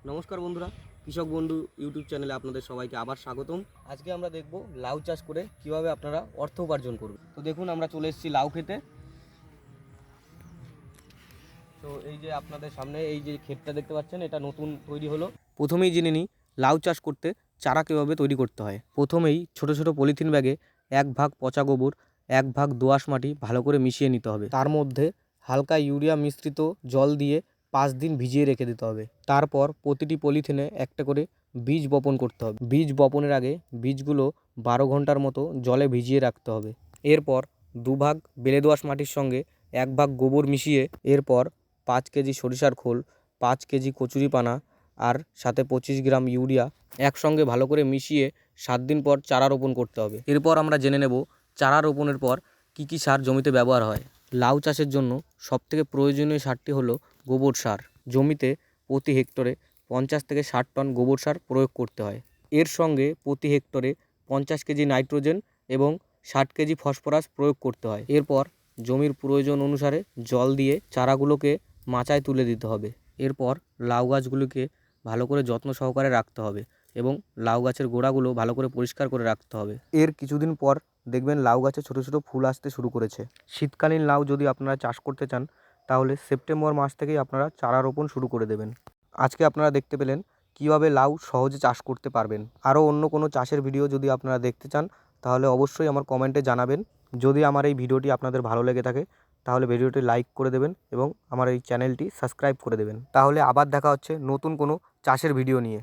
নমস্কার বন্ধুরা, কৃষক বন্ধু ইউটিউব চ্যানেলে আপনাদের সবাইকে আবার স্বাগতম। আজকে আমরা দেখব লাউ চাষ করে কিভাবে আপনারা অর্থ উপার্জন করবেন। তো দেখুন, আমরা চলে এসেছি লাউ খেতে। তো এই যে আপনাদের সামনে এই যে ক্ষেতটা দেখতে পাচ্ছেন, এটা নতুন তৈরি হলো। প্রথমেই জেনে নিই লাউ চাষ করতে চারা কীভাবে তৈরি করতে হয়। প্রথমেই ছোট ছোট পলিথিন ব্যাগে 1 ভাগ পচা গোবর, 1 ভাগ দোআঁশ মাটি ভালো করে মিশিয়ে নিতে হবে। তার মধ্যে হালকা ইউরিয়া মিশ্রিত জল দিয়ে 5 দিন ভিজিয়ে রেখে দিতে হবে। তারপর প্রতিটি পলিথিনে একটা করে বীজ বপন করতে হবে। বীজ বপনের আগে বীজগুলো 12 ঘন্টার মতো জলে ভিজিয়ে রাখতে হবে। এরপর 2 ভাগ বেলে দোআঁশ মাটির সঙ্গে 1 ভাগ গোবর মিশিয়ে এরপর 5 কেজি সরিষার খোল, 5 কেজি কচুরিপানা আর সাথে 25 গ্রাম ইউরিয়া একসঙ্গে ভালো করে মিশিয়ে 7 দিন পর চারা রোপণ করতে হবে। এরপর আমরা জেনে নেব চারা রোপণের পর কী কী সার জমিতে ব্যবহার হয়। লাউ চাষের জন্য সবথেকে প্রয়োজনীয় সারটি হলো গোবর সার। জমিতে প্রতি হেক্টরে 50 থেকে 60 টন গোবর সার প্রয়োগ করতে হয়। এর সঙ্গে প্রতি হেক্টরে 50 কেজি নাইট্রোজেন এবং 60 কেজি ফসফরাস প্রয়োগ করতে হয়। এরপর জমির প্রয়োজন অনুসারে জল দিয়ে চারাগুলোকে মাচায় তুলে দিতে হবে। এরপর লাউ গাছগুলিকে ভালো করে যত্ন সহকারে রাখতে হবে এবং লাউ গাছের গোড়াগুলো ভালো করে পরিষ্কার করে রাখতে হবে। এর কিছুদিন পর দেখবেন লাউ গাছে ছোটো ছোটো ফুল আসতে শুরু করেছে। শীতকালীন লাউ যদি আপনারা চাষ করতে চান তাহলে সেপ্টেম্বর মাস থেকেই আপনারা চারা রোপণ শুরু করে দেবেন। আজকে আপনারা দেখতে পেলেন কীভাবে লাউ সহজে চাষ করতে পারবেন। আরও অন্য কোনো চাষের ভিডিও যদি আপনারা দেখতে চান তাহলে অবশ্যই আমার কমেন্টে জানাবেন। যদি আমার এই ভিডিওটি আপনাদের ভালো লেগে থাকে তাহলে ভিডিওটি লাইক করে দেবেন এবং আমার এই চ্যানেলটি সাবস্ক্রাইব করে দেবেন। তাহলে আবার দেখা হচ্ছে নতুন কোনো চাষের ভিডিও নিয়ে।